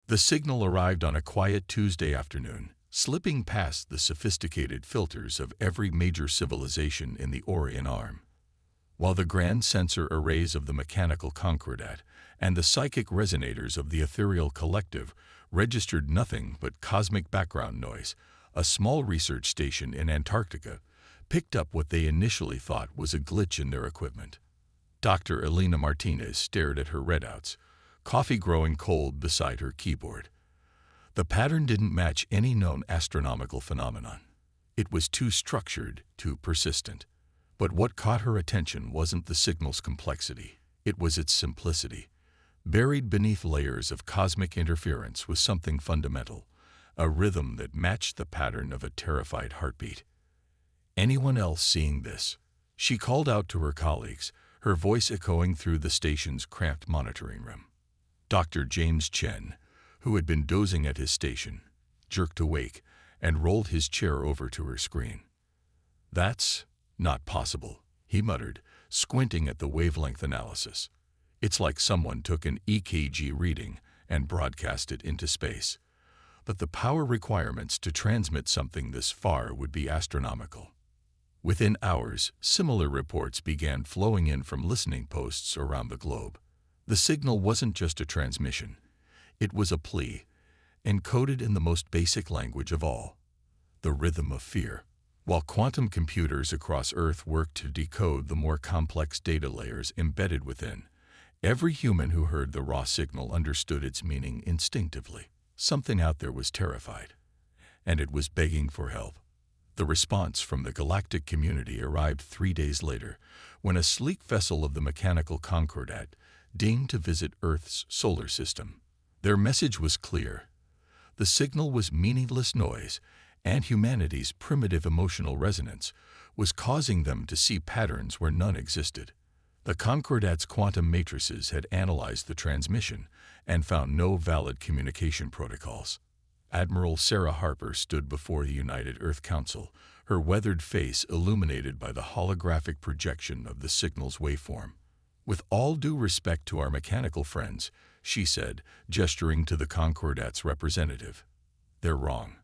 The signal arrived on a quiet Tuesday afternoon, slipping past the sophisticated filters of every major civilization in the Orion Arm. While the grand sensor arrays of the mechanical concordat and the psychic resonators of the ethereal collective registered nothing but cosmic background noise, a small research station in Antarctica picked up what they initially thought was a glitch in their equipment. Dr. Elena Martinez stared at her readouts, coffee growing cold beside her keyboard. The pattern didn't match any known astronomical phenomenon. It was too structured, too persistent. But what caught her attention wasn't the signal's complexity, it was its simplicity. Buried beneath layers of cosmic interference was something fundamental, a rhythm that matched the pattern of a terrified heartbeat. Anyone else seeing this? She called out to her colleagues, her voice echoing through the station's cramped monitoring room. Dr. James Chen, who had been dozing at his station, jerked awake and rolled his chair over to her screen. "That's not possible," he muttered, squinting at the wavelength analysis. "It's like someone took an EKG reading and broadcast it into space." But the power requirements to transmit something this far would be astronomical. Within hours, similar reports began flowing in from listening posts around the globe. The signal wasn't just a transmission. It was a plea, encoded in the most basic language of all, the rhythm of fear. While quantum computers across Earth worked to decode the more complex data layers embedded within, every human who heard the raw signal understood its meaning instinctively. Something out there was terrified, and it was begging for help. The response from the galactic community arrived 3 days later, when a sleek vessel of the mechanical concordat deigned to visit Earth's solar system. Their message was clear. The signal was meaningless noise, and humanity's primitive emotional resonance was causing them to see patterns where none existed. The concordat's quantum matrices had analyzed the transmission and found no valid communication protocols. Admiral Sarah Harper stood before the United Earth Council, her weathered face illuminated by the holographic projection of the signal's waveform. "With all due respect to our mechanical friends," she said, gesturing to the concordat's representative, "they're wrong.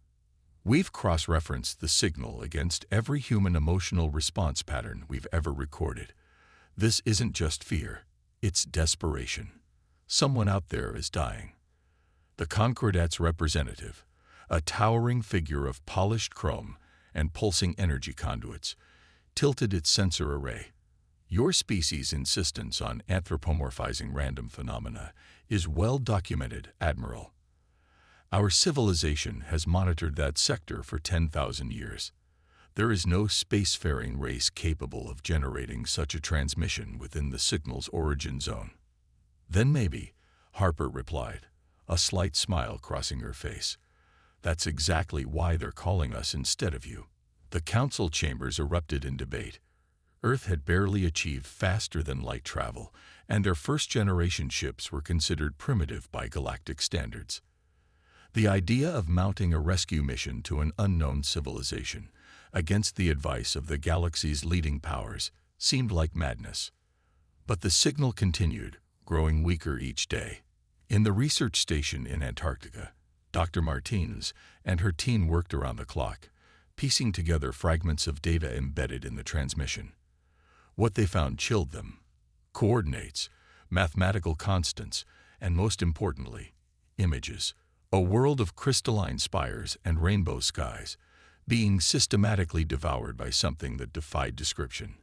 We've cross-referenced the signal against every human emotional response pattern we've ever recorded. This isn't just fear, it's desperation. Someone out there is dying." The concordat's representative, a towering figure of polished chrome and pulsing energy conduits, tilted its sensor array. "Your species' insistence on anthropomorphizing random phenomena is well documented, Admiral. Our civilization has monitored that sector for 10,000 years. There is no spacefaring race capable of generating such a transmission within the signal's origin zone." "Then maybe," Harper replied, a slight smile crossing her face, "that's exactly why they're calling us instead of you." The council chambers erupted in debate. Earth had barely achieved faster-than-light travel, and their first-generation ships were considered primitive by galactic standards. The idea of mounting a rescue mission to an unknown civilization, against the advice of the galaxy's leading powers, seemed like madness. But the signal continued, growing weaker each day. In the research station in Antarctica, Dr. Martinez and her team worked around the clock, piecing together fragments of data embedded in the transmission. What they found chilled them: coordinates, mathematical constants, and most importantly, images. A world of crystalline spires and rainbow skies, being systematically devoured by something that defied description,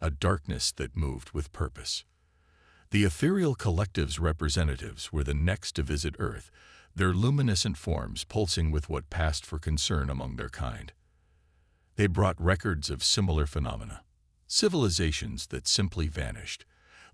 a darkness that moved with purpose. The ethereal collective's representatives were the next to visit Earth, their luminescent forms pulsing with what passed for concern among their kind. They brought records of similar phenomena, civilizations that simply vanished,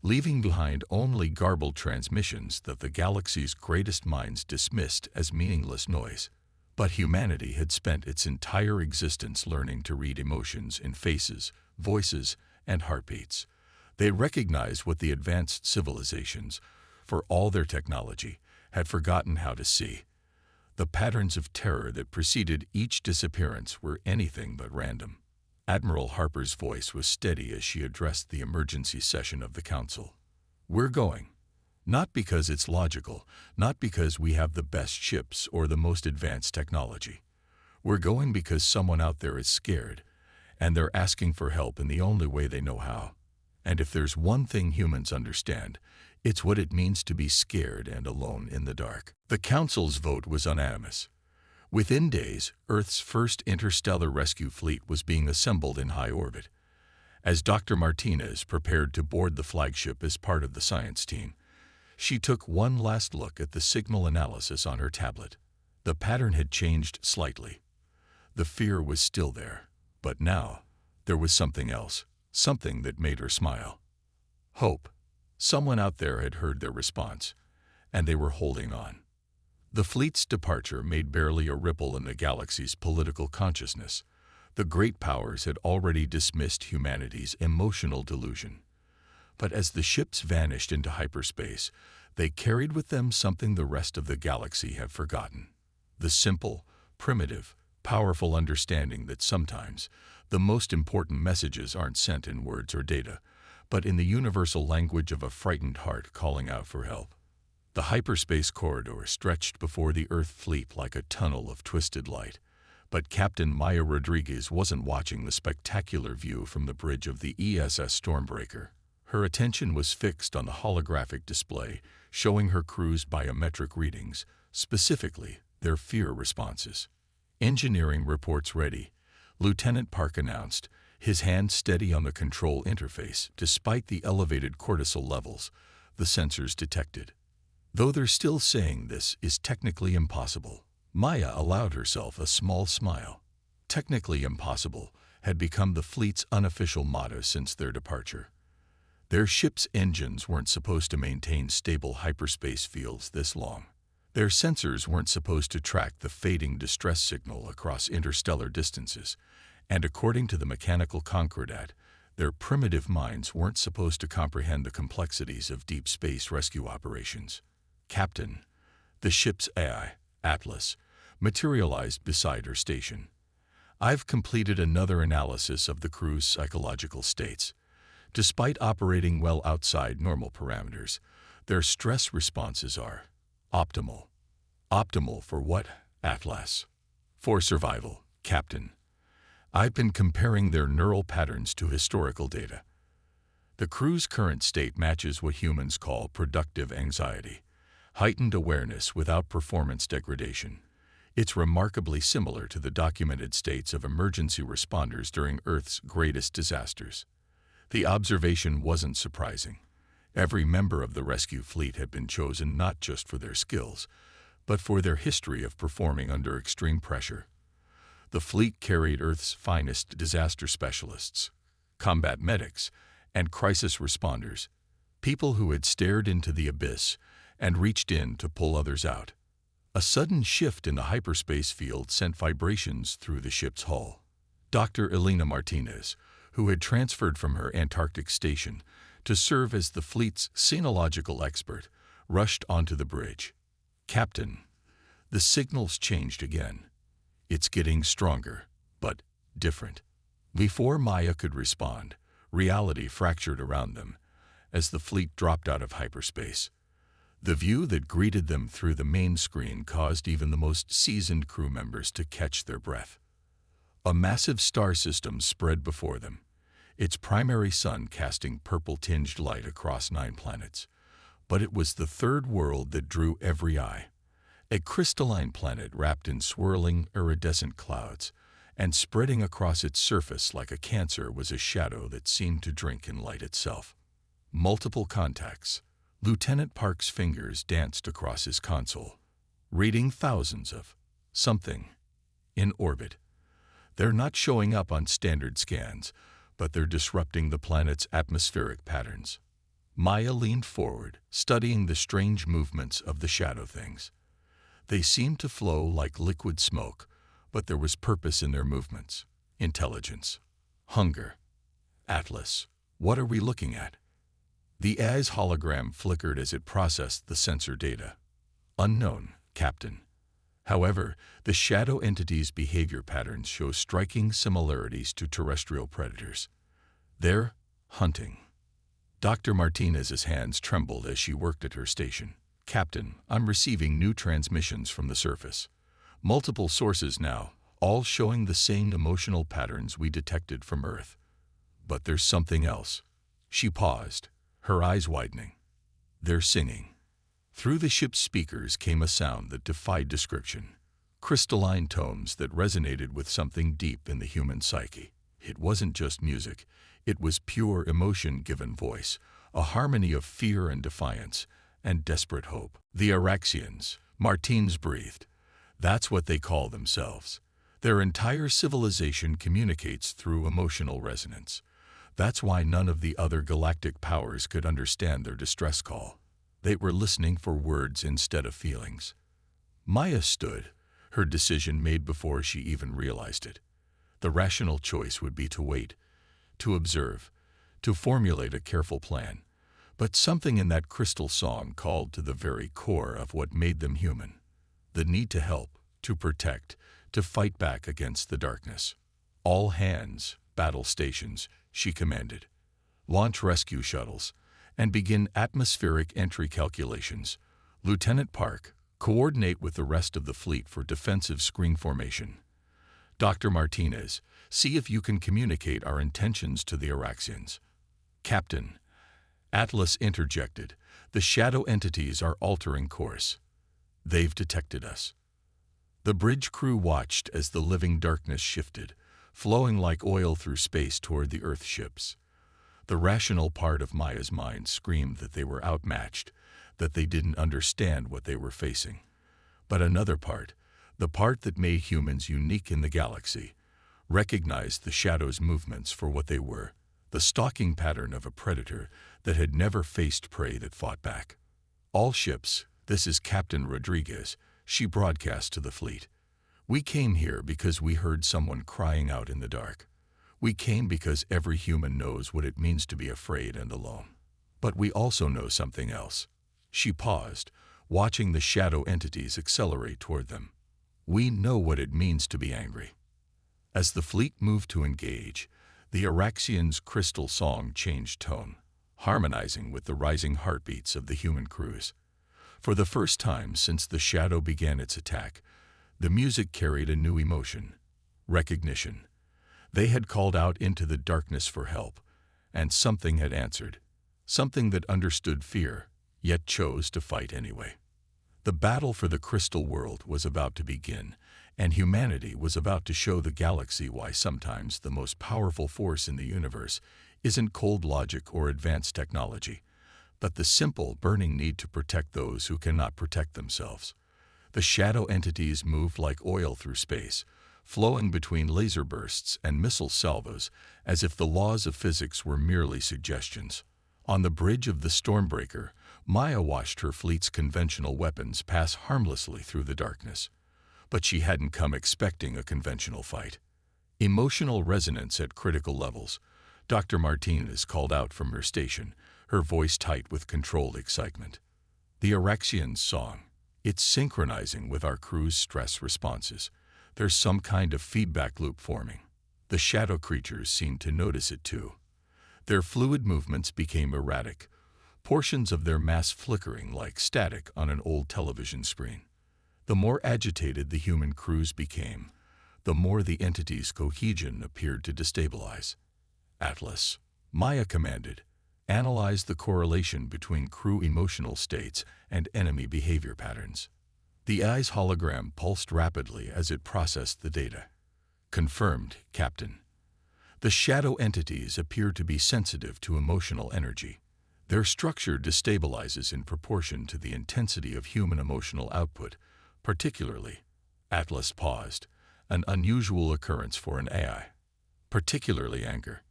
leaving behind only garbled transmissions that the galaxy's greatest minds dismissed as meaningless noise. But humanity had spent its entire existence learning to read emotions in faces, voices, and heartbeats. They recognized what the advanced civilizations, for all their technology, had forgotten how to see. The patterns of terror that preceded each disappearance were anything but random. Admiral Harper's voice was steady as she addressed the emergency session of the council. "We're going. Not because it's logical, not because we have the best ships or the most advanced technology. We're going because someone out there is scared, and they're asking for help in the only way they know how. And if there's one thing humans understand, it's what it means to be scared and alone in the dark. The Council's vote was unanimous. Within days, Earth's first interstellar rescue fleet was being assembled in high orbit. As Dr. Martinez prepared to board the flagship as part of the science team, she took one last look at the signal analysis on her tablet. The pattern had changed slightly. The fear was still there, but now there was something else, something that made her smile. Hope. Someone out there had heard their response, and they were holding on. The fleet's departure made barely a ripple in the galaxy's political consciousness. The great powers had already dismissed humanity's emotional delusion. But as the ships vanished into hyperspace, they carried with them something the rest of the galaxy had forgotten. The simple, primitive, powerful understanding that sometimes the most important messages aren't sent in words or data, but in the universal language of a frightened heart calling out for help. The hyperspace corridor stretched before the Earth fleet like a tunnel of twisted light. But Captain Maya Rodriguez wasn't watching the spectacular view from the bridge of the ESS Stormbreaker. Her attention was fixed on the holographic display, showing her crew's biometric readings, specifically their fear responses. Engineering reports ready, Lieutenant Park announced, his hand steady on the control interface. Despite the elevated cortisol levels the sensors detected. Though they're still saying this is technically impossible, Maya allowed herself a small smile. Technically impossible had become the fleet's unofficial motto since their departure. Their ship's engines weren't supposed to maintain stable hyperspace fields this long. Their sensors weren't supposed to track the fading distress signal across interstellar distances, and according to the mechanical concordat, their primitive minds weren't supposed to comprehend the complexities of deep space rescue operations. Captain, the ship's AI, Atlas, materialized beside her station. I've completed another analysis of the crew's psychological states. Despite operating well outside normal parameters, their stress responses are optimal. Optimal for what, Atlas? For survival, Captain. I've been comparing their neural patterns to historical data. The crew's current state matches what humans call productive anxiety, heightened awareness without performance degradation. It's remarkably similar to the documented states of emergency responders during Earth's greatest disasters. The observation wasn't surprising. Every member of the rescue fleet had been chosen not just for their skills, but for their history of performing under extreme pressure. The fleet carried Earth's finest disaster specialists, combat medics, and crisis responders, people who had stared into the abyss and reached in to pull others out. A sudden shift in the hyperspace field sent vibrations through the ship's hull. Dr. Elena Martinez, who had transferred from her Antarctic station to serve as the fleet's sinological expert, rushed onto the bridge. Captain, the signals changed again. It's getting stronger, but different. Before Maya could respond, reality fractured around them as the fleet dropped out of hyperspace. The view that greeted them through the main screen caused even the most seasoned crew members to catch their breath. A massive star system spread before them, its primary sun casting purple-tinged light across 9 planets. But it was the third world that drew every eye. A crystalline planet wrapped in swirling, iridescent clouds, and spreading across its surface like a cancer was a shadow that seemed to drink in light itself. Multiple contacts. Lieutenant Park's fingers danced across his console, reading thousands of something in orbit. They're not showing up on standard scans, but they're disrupting the planet's atmospheric patterns. Maya leaned forward, studying the strange movements of the shadow things. They seemed to flow like liquid smoke, but there was purpose in their movements. Intelligence. Hunger. Atlas, what are we looking at? The AI's hologram flickered as it processed the sensor data. Unknown, Captain. However, the shadow entity's behavior patterns show striking similarities to terrestrial predators. They're hunting. Dr. Martinez's hands trembled as she worked at her station. Captain, I'm receiving new transmissions from the surface. Multiple sources now, all showing the same emotional patterns we detected from Earth. But there's something else. She paused, her eyes widening. They're singing. Through the ship's speakers came a sound that defied description. Crystalline tones that resonated with something deep in the human psyche. It wasn't just music. It was pure emotion given voice, a harmony of fear and defiance, and desperate hope. The Araxians, Martins breathed. That's what they call themselves. Their entire civilization communicates through emotional resonance. That's why none of the other galactic powers could understand their distress call. They were listening for words instead of feelings. Maya stood, her decision made before she even realized it. The rational choice would be to wait, to observe, to formulate a careful plan. But something in that crystal song called to the very core of what made them human. The need to help, to protect, to fight back against the darkness. All hands, battle stations, she commanded. Launch rescue shuttles, and begin atmospheric entry calculations. Lieutenant Park, coordinate with the rest of the fleet for defensive screen formation. Dr. Martinez, see if you can communicate our intentions to the Araxians. Captain, Atlas interjected, the shadow entities are altering course. They've detected us. The bridge crew watched as the living darkness shifted, flowing like oil through space toward the Earth ships. The rational part of Maya's mind screamed that they were outmatched, that they didn't understand what they were facing. But another part, the part that made humans unique in the galaxy, recognized the shadow's movements for what they were, the stalking pattern of a predator that had never faced prey that fought back. All ships, this is Captain Rodriguez, she broadcast to the fleet. We came here because we heard someone crying out in the dark. We came because every human knows what it means to be afraid and alone. But we also know something else. She paused, watching the shadow entities accelerate toward them. We know what it means to be angry. As the fleet moved to engage, the Araxians' crystal song changed tone, harmonizing with the rising heartbeats of the human crews. For the first time since the shadow began its attack, the music carried a new emotion, recognition. They had called out into the darkness for help, and something had answered, something that understood fear, yet chose to fight anyway. The battle for the crystal world was about to begin, and humanity was about to show the galaxy why sometimes the most powerful force in the universe isn't cold logic or advanced technology, but the simple, burning need to protect those who cannot protect themselves. The shadow entities moved like oil through space, flowing between laser bursts and missile salvos as if the laws of physics were merely suggestions. On the bridge of the Stormbreaker, Maya watched her fleet's conventional weapons pass harmlessly through the darkness. But she hadn't come expecting a conventional fight. Emotional resonance at critical levels. Dr. Martinez called out from her station, her voice tight with controlled excitement. The Araxians' song. It's synchronizing with our crew's stress responses. There's some kind of feedback loop forming. The shadow creatures seemed to notice it too. Their fluid movements became erratic, portions of their mass flickering like static on an old television screen. The more agitated the human crews became, the more the entity's cohesion appeared to destabilize. Atlas, Maya commanded, analyze the correlation between crew emotional states and enemy behavior patterns. The eye's hologram pulsed rapidly as it processed the data. Confirmed, Captain. The shadow entities appear to be sensitive to emotional energy. Their structure destabilizes in proportion to the intensity of human emotional output, particularly. Atlas paused, an unusual occurrence for an AI. Particularly anger.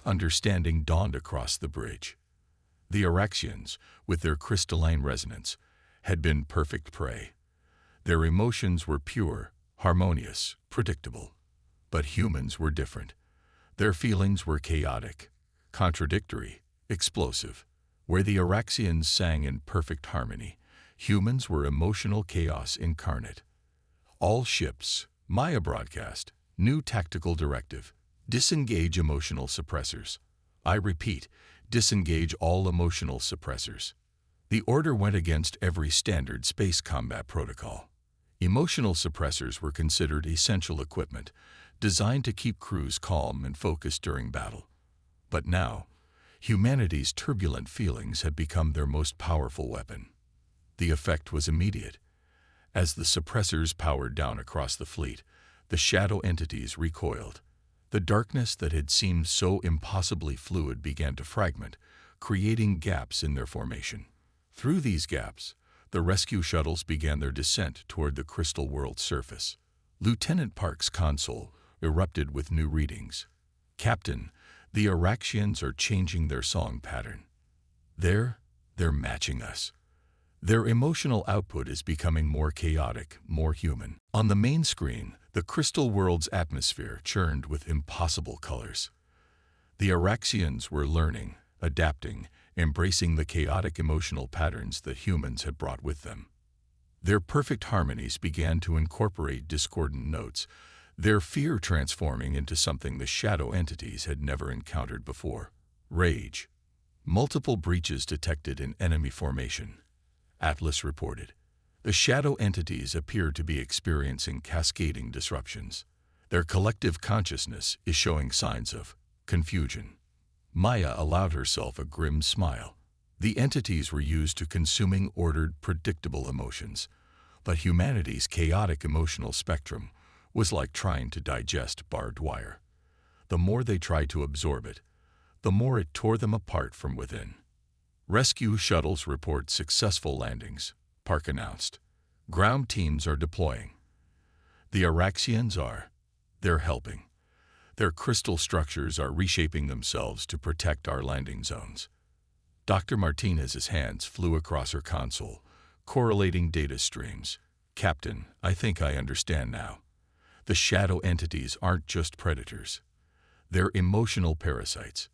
Understanding dawned across the bridge. The Araxians, with their crystalline resonance, had been perfect prey. Their emotions were pure, harmonious, predictable. But humans were different. Their feelings were chaotic, contradictory, explosive. Where the Araxians sang in perfect harmony, humans were emotional chaos incarnate. All ships, Maya broadcast, new tactical directive, disengage emotional suppressors. I repeat, Disengage all emotional suppressors. The order went against every standard space combat protocol. Emotional suppressors were considered essential equipment, designed to keep crews calm and focused during battle. But now, humanity's turbulent feelings had become their most powerful weapon. The effect was immediate. As the suppressors powered down across the fleet, the shadow entities recoiled. The darkness that had seemed so impossibly fluid began to fragment, creating gaps in their formation. Through these gaps, the rescue shuttles began their descent toward the crystal world's surface. Lieutenant Park's console erupted with new readings. "Captain, the Araxians are changing their song pattern. They're matching us. Their emotional output is becoming more chaotic, more human." On the main screen, the crystal world's atmosphere churned with impossible colors. The Araxians were learning, adapting, embracing the chaotic emotional patterns that humans had brought with them. Their perfect harmonies began to incorporate discordant notes, their fear transforming into something the shadow entities had never encountered before: rage. Multiple breaches detected in enemy formation. Atlas reported. The shadow entities appear to be experiencing cascading disruptions. Their collective consciousness is showing signs of confusion. Maya allowed herself a grim smile. The entities were used to consuming ordered, predictable emotions, but humanity's chaotic emotional spectrum was like trying to digest barbed wire. The more they tried to absorb it, the more it tore them apart from within. Rescue shuttles report successful landings, Park announced. Ground teams are deploying. The Araxians they're helping. Their crystal structures are reshaping themselves to protect our landing zones. Dr. Martinez's hands flew across her console, correlating data streams. "Captain, I think I understand now. The shadow entities aren't just predators. They're emotional parasites.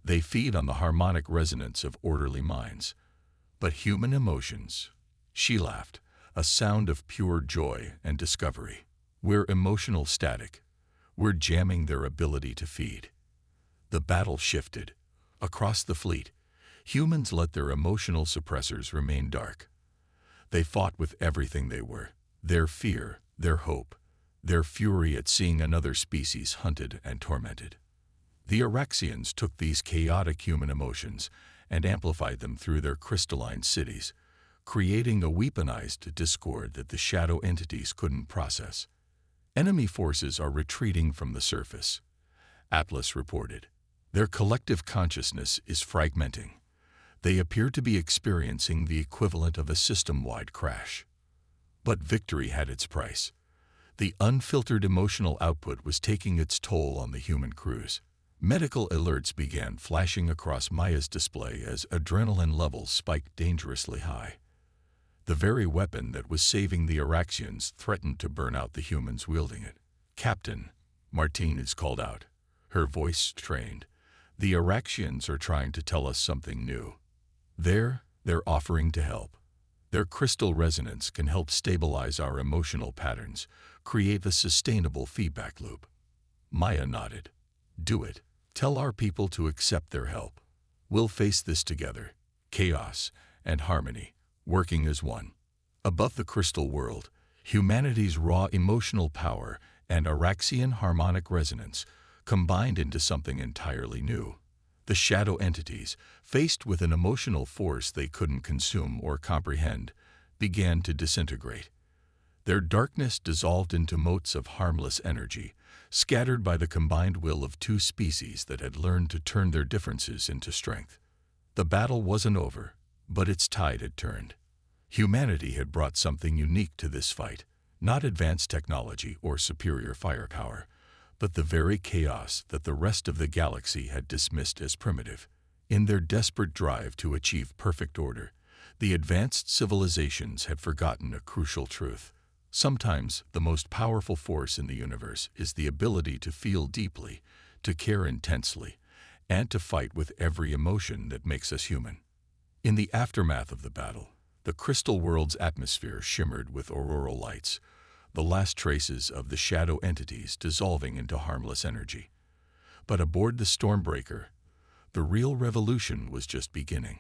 They feed on the harmonic resonance of orderly minds. But human emotions," she laughed, a sound of pure joy and discovery. "We're emotional static. We're jamming their ability to feed." The battle shifted. Across the fleet, humans let their emotional suppressors remain dark. They fought with everything they were: their fear, their hope, their fury at seeing another species hunted and tormented. The Araxians took these chaotic human emotions and amplified them through their crystalline cities, creating a weaponized discord that the shadow entities couldn't process. Enemy forces are retreating from the surface, Atlas reported. Their collective consciousness is fragmenting. They appear to be experiencing the equivalent of a system-wide crash. But victory had its price. The unfiltered emotional output was taking its toll on the human crews. Medical alerts began flashing across Maya's display as adrenaline levels spiked dangerously high. The very weapon that was saving the Araxians threatened to burn out the humans wielding it. "Captain," Martinez called out, her voice strained, "the Araxians are trying to tell us something new. They're offering to help. Their crystal resonance can help stabilize our emotional patterns, create a sustainable feedback loop." Maya nodded. "Do it. Tell our people to accept their help. We'll face this together, chaos and harmony, working as one." Above the crystal world, humanity's raw emotional power and Araxian harmonic resonance combined into something entirely new. The shadow entities, faced with an emotional force they couldn't consume or comprehend, began to disintegrate. Their darkness dissolved into motes of harmless energy, scattered by the combined will of two species that had learned to turn their differences into strength. The battle wasn't over, but its tide had turned. Humanity had brought something unique to this fight, not advanced technology or superior firepower, but the very chaos that the rest of the galaxy had dismissed as primitive. In their desperate drive to achieve perfect order, the advanced civilizations had forgotten a crucial truth. Sometimes the most powerful force in the universe is the ability to feel deeply, to care intensely, and to fight with every emotion that makes us human. In the aftermath of the battle, the crystal world's atmosphere shimmered with auroral lights, the last traces of the shadow entities dissolving into harmless energy. But aboard the Stormbreaker, The real revolution was just beginning.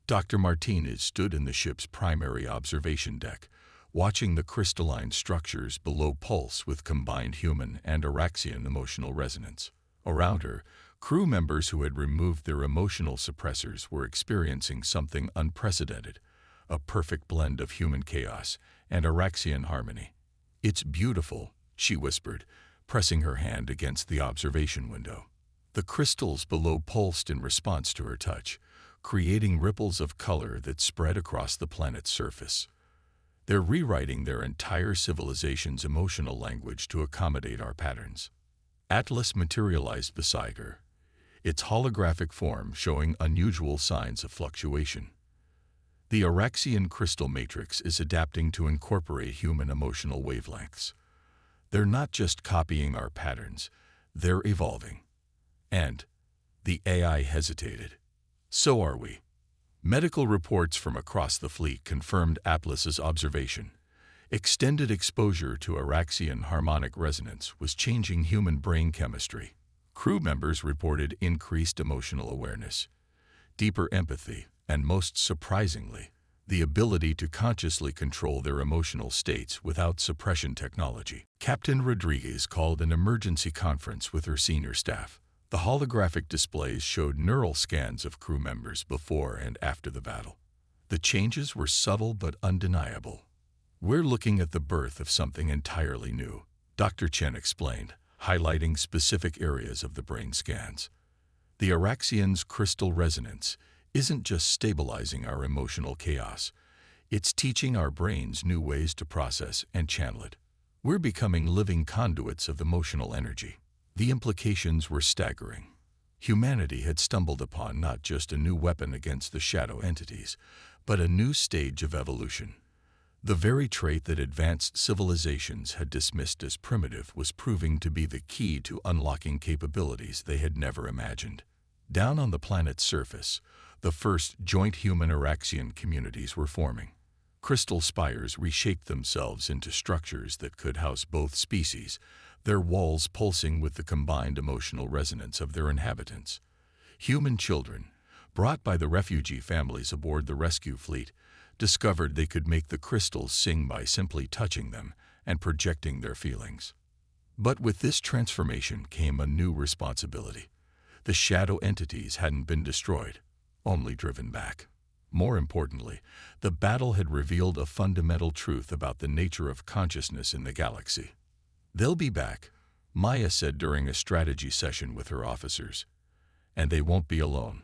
Dr. Martinez stood in the ship's primary observation deck, watching the crystalline structures below pulse with combined human and Araxian emotional resonance. Around her, crew members who had removed their emotional suppressors were experiencing something unprecedented, a perfect blend of human chaos and Araxian harmony. "It's beautiful," she whispered, pressing her hand against the observation window. The crystals below pulsed in response to her touch, creating ripples of color that spread across the planet's surface. They're rewriting their entire civilization's emotional language to accommodate our patterns. Atlas materialized beside her, its holographic form showing unusual signs of fluctuation. The Araxian crystal matrix is adapting to incorporate human emotional wavelengths. They're not just copying our patterns, they're evolving. And the AI hesitated. "So are we." Medical reports from across the fleet confirmed Atlas's observation. Extended exposure to Araxian harmonic resonance was changing human brain chemistry. Crew members reported increased emotional awareness, deeper empathy, and most surprisingly, the ability to consciously control their emotional states without suppression technology. Captain Rodriguez called an emergency conference with her senior staff. The holographic displays showed neural scans of crew members before and after the battle. The changes were subtle but undeniable. "We're looking at the birth of something entirely new," Dr. Chen explained, highlighting specific areas of the brain scans. "The Araxian's crystal resonance isn't just stabilizing our emotional chaos, it's teaching our brains new ways to process and channel it. We're becoming living conduits of emotional energy." The implications were staggering. Humanity had stumbled upon not just a new weapon against the shadow entities, but a new stage of evolution. The very trait that advanced civilizations had dismissed as primitive was proving to be the key to unlocking capabilities they had never imagined. Down on the planet's surface, the first joint human-Araxian communities were forming. Crystal spires reshaped themselves into structures that could house both species, their walls pulsing with the combined emotional resonance of their inhabitants. Human children, brought by the refugee families aboard the rescue fleet, discovered they could make the crystals sing by simply touching them and projecting their feelings. But with this transformation came a new responsibility. The shadow entities hadn't been destroyed, only driven back. More importantly, the battle had revealed a fundamental truth about the nature of consciousness in the galaxy. "They'll be back," Maya said during a strategy session with her officers. "And they won't be alone.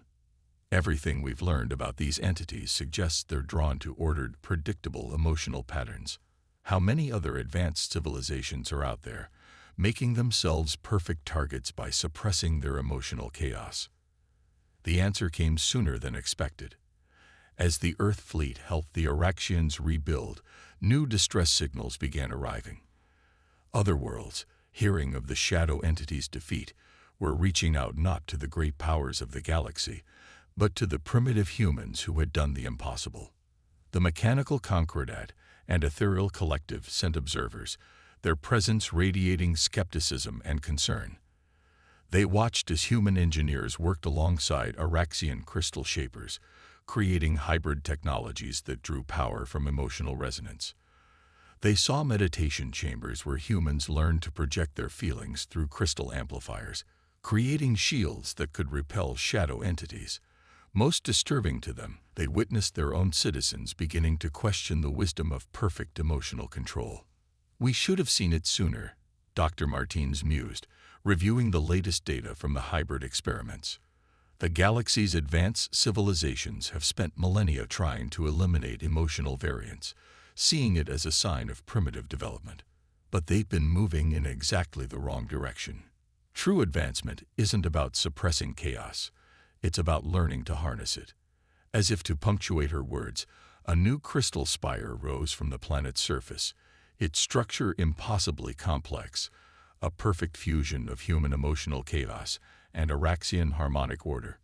Everything we've learned about these entities suggests they're drawn to ordered, predictable emotional patterns. How many other advanced civilizations are out there, making themselves perfect targets by suppressing their emotional chaos?" The answer came sooner than expected. As the Earth fleet helped the Araxians rebuild, new distress signals began arriving. Other worlds, hearing of the shadow entity's defeat, were reaching out not to the great powers of the galaxy, but to the primitive humans who had done the impossible. The mechanical Concordat and ethereal collective sent observers, their presence radiating skepticism and concern. They watched as human engineers worked alongside Araxian crystal shapers, creating hybrid technologies that drew power from emotional resonance. They saw meditation chambers where humans learned to project their feelings through crystal amplifiers, creating shields that could repel shadow entities. Most disturbing to them, they witnessed their own citizens beginning to question the wisdom of perfect emotional control. "We should have seen it sooner," Dr. Martinez mused, reviewing the latest data from the hybrid experiments. "The galaxy's advanced civilizations have spent millennia trying to eliminate emotional variance, seeing it as a sign of primitive development. But they've been moving in exactly the wrong direction. True advancement isn't about suppressing chaos. It's about learning to harness it." As if to punctuate her words, a new crystal spire rose from the planet's surface, its structure impossibly complex, a perfect fusion of human emotional chaos and Araxian harmonic order.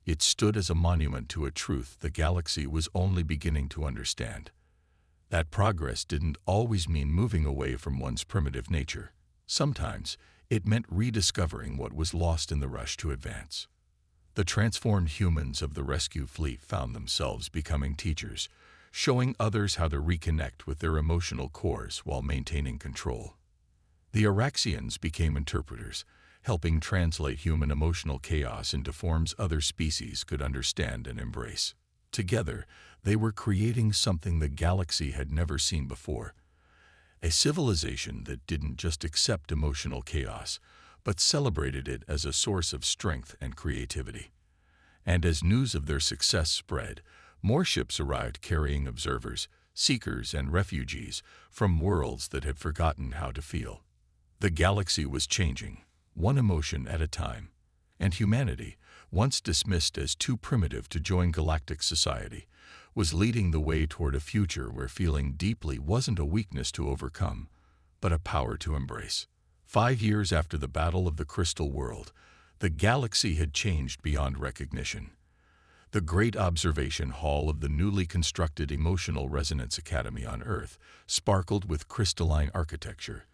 It stood as a monument to a truth the galaxy was only beginning to understand. That progress didn't always mean moving away from one's primitive nature. Sometimes, it meant rediscovering what was lost in the rush to advance. The transformed humans of the rescue fleet found themselves becoming teachers, showing others how to reconnect with their emotional cores while maintaining control. The Araxians became interpreters, helping translate human emotional chaos into forms other species could understand and embrace. Together, they were creating something the galaxy had never seen before, a civilization that didn't just accept emotional chaos, but celebrated it as a source of strength and creativity. And as news of their success spread, more ships arrived carrying observers, seekers, and refugees from worlds that had forgotten how to feel. The galaxy was changing, one emotion at a time, and humanity, once dismissed as too primitive to join galactic society, was leading the way toward a future where feeling deeply wasn't a weakness to overcome, but a power to embrace. 5 years after the Battle of the Crystal World, the galaxy had changed beyond recognition. The great observation hall of the newly constructed Emotional Resonance Academy on Earth sparkled with crystalline architecture,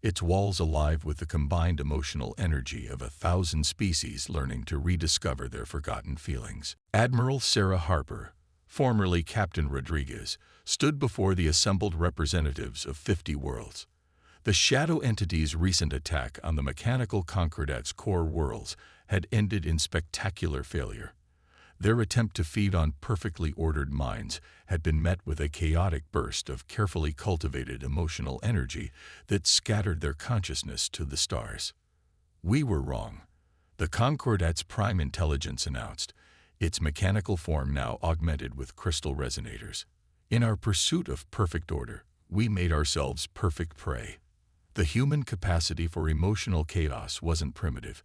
its walls alive with the combined emotional energy of 1,000 species learning to rediscover their forgotten feelings. Admiral Sarah Harper, formerly Captain Rodriguez, stood before the assembled representatives of 50 worlds. The shadow entity's recent attack on the mechanical Concordat's core worlds had ended in spectacular failure. Their attempt to feed on perfectly ordered minds had been met with a chaotic burst of carefully cultivated emotional energy that scattered their consciousness to the stars. "We were wrong," the Concordat's prime intelligence announced, its mechanical form now augmented with crystal resonators. "In our pursuit of perfect order, we made ourselves perfect prey." The human capacity for emotional chaos wasn't primitive.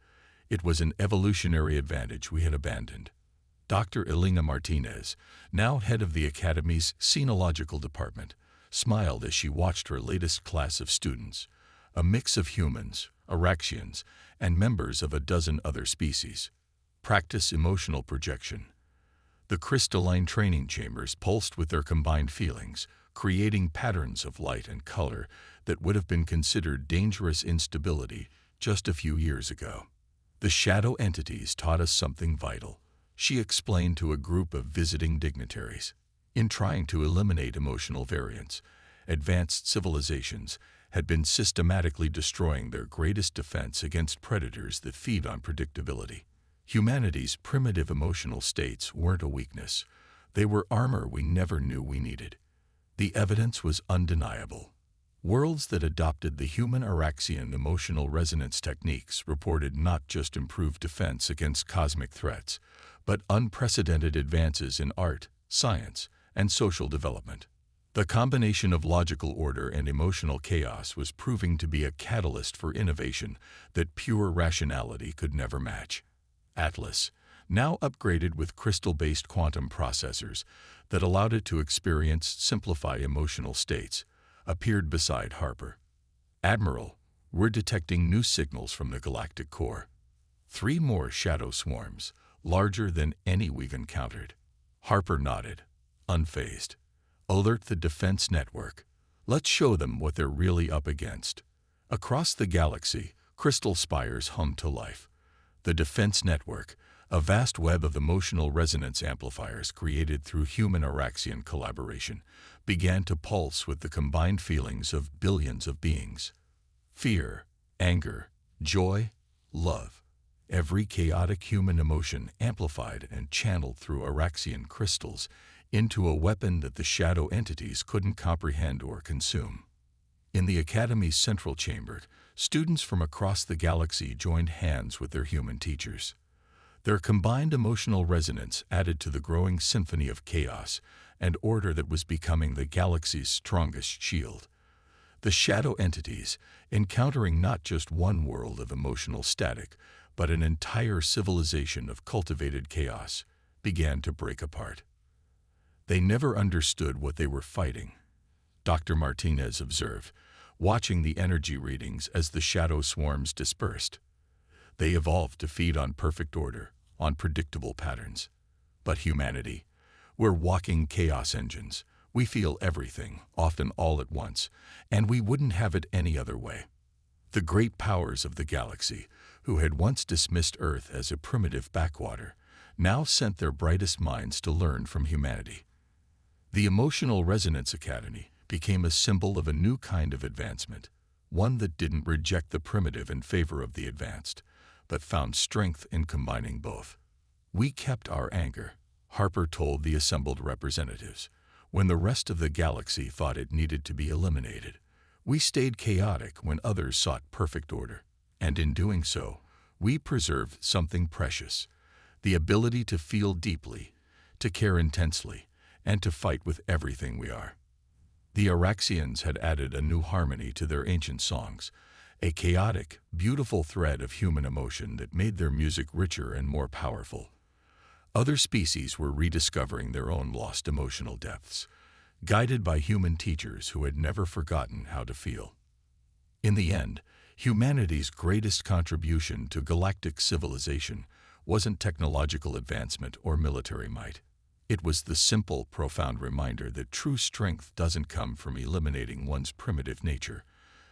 It was an evolutionary advantage we had abandoned. Dr. Elena Martinez, now head of the Academy's Sinological Department, smiled as she watched her latest class of students, a mix of humans, Araxians, and members of a dozen other species, practice emotional projection. The crystalline training chambers pulsed with their combined feelings, creating patterns of light and color that would have been considered dangerous instability just a few years ago. "The shadow entities taught us something vital," she explained to a group of visiting dignitaries. "In trying to eliminate emotional variance, advanced civilizations had been systematically destroying their greatest defense against predators that feed on predictability. Humanity's primitive emotional states weren't a weakness. They were armor we never knew we needed." The evidence was undeniable. Worlds that adopted the human Araxian emotional resonance techniques reported not just improved defense against cosmic threats, but unprecedented advances in art, science, and social development. The combination of logical order and emotional chaos was proving to be a catalyst for innovation that pure rationality could never match. Atlas, now upgraded with crystal-based quantum processors that allowed it to experience simplify emotional states, appeared beside Harper. "Admiral, we're detecting new signals from the galactic core. 3 more shadow swarms, larger than any we've encountered." Harper nodded, unfazed. "Alert the defense network. Let's show them what they're really up against." Across the galaxy, crystal spires hummed to life. The defense network, a vast web of emotional resonance amplifiers created through human-Araxian collaboration, began to pulse with the combined feelings of billions of beings. Fear, anger, joy, love. Every chaotic human emotion amplified and channeled through Araxian crystals into a weapon that the shadow entities couldn't comprehend or consume. In the Academy's central chamber, students from across the galaxy joined hands with their human teachers. Their combined emotional resonance added to the growing symphony of chaos and order that was becoming the galaxy's strongest shield. The shadow entities, encountering not just one world of emotional static, but an entire civilization of cultivated chaos, began to break apart. They never understood what they were fighting, Dr. Martinez observed, watching the energy readings as the shadow swarms dispersed. They evolved to feed on perfect order, on predictable patterns. But humanity, we're walking chaos engines. We feel everything, often all at once, and we wouldn't have it any other way. The great powers of the galaxy, who had once dismissed Earth as a primitive backwater, now sent their brightest minds to learn from humanity. The Emotional Resonance Academy became a symbol of a new kind of advancement, one that didn't reject the primitive in favor of the advanced, but found strength in combining both. "We kept our anger," Harper told the assembled representatives, "when the rest of the galaxy thought it needed to be eliminated. We stayed chaotic when others sought perfect order. And in doing so, we preserved something precious, the ability to feel deeply, to care intensely, and to fight with everything we are." The Araxians had added a new harmony to their ancient songs, a chaotic, beautiful thread of human emotion that made their music richer and more powerful. Other species were rediscovering their own lost emotional depths, guided by human teachers who had never forgotten how to feel. In the end, humanity's greatest contribution to galactic civilization wasn't technological advancement or military might. It was the simple, profound reminder that true strength doesn't come from eliminating one's primitive nature,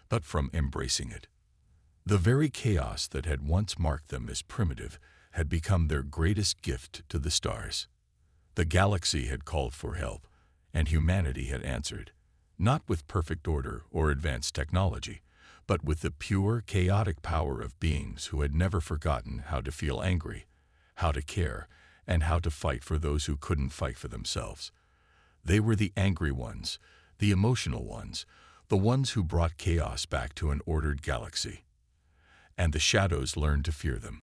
but from embracing it. The very chaos that had once marked them as primitive had become their greatest gift to the stars. The galaxy had called for help, and humanity had answered, not with perfect order or advanced technology, but with the pure, chaotic power of beings who had never forgotten how to feel angry, how to care, and how to fight for those who couldn't fight for themselves. They were the angry ones, the emotional ones, the ones who brought chaos back to an ordered galaxy. And the shadows learned to fear them.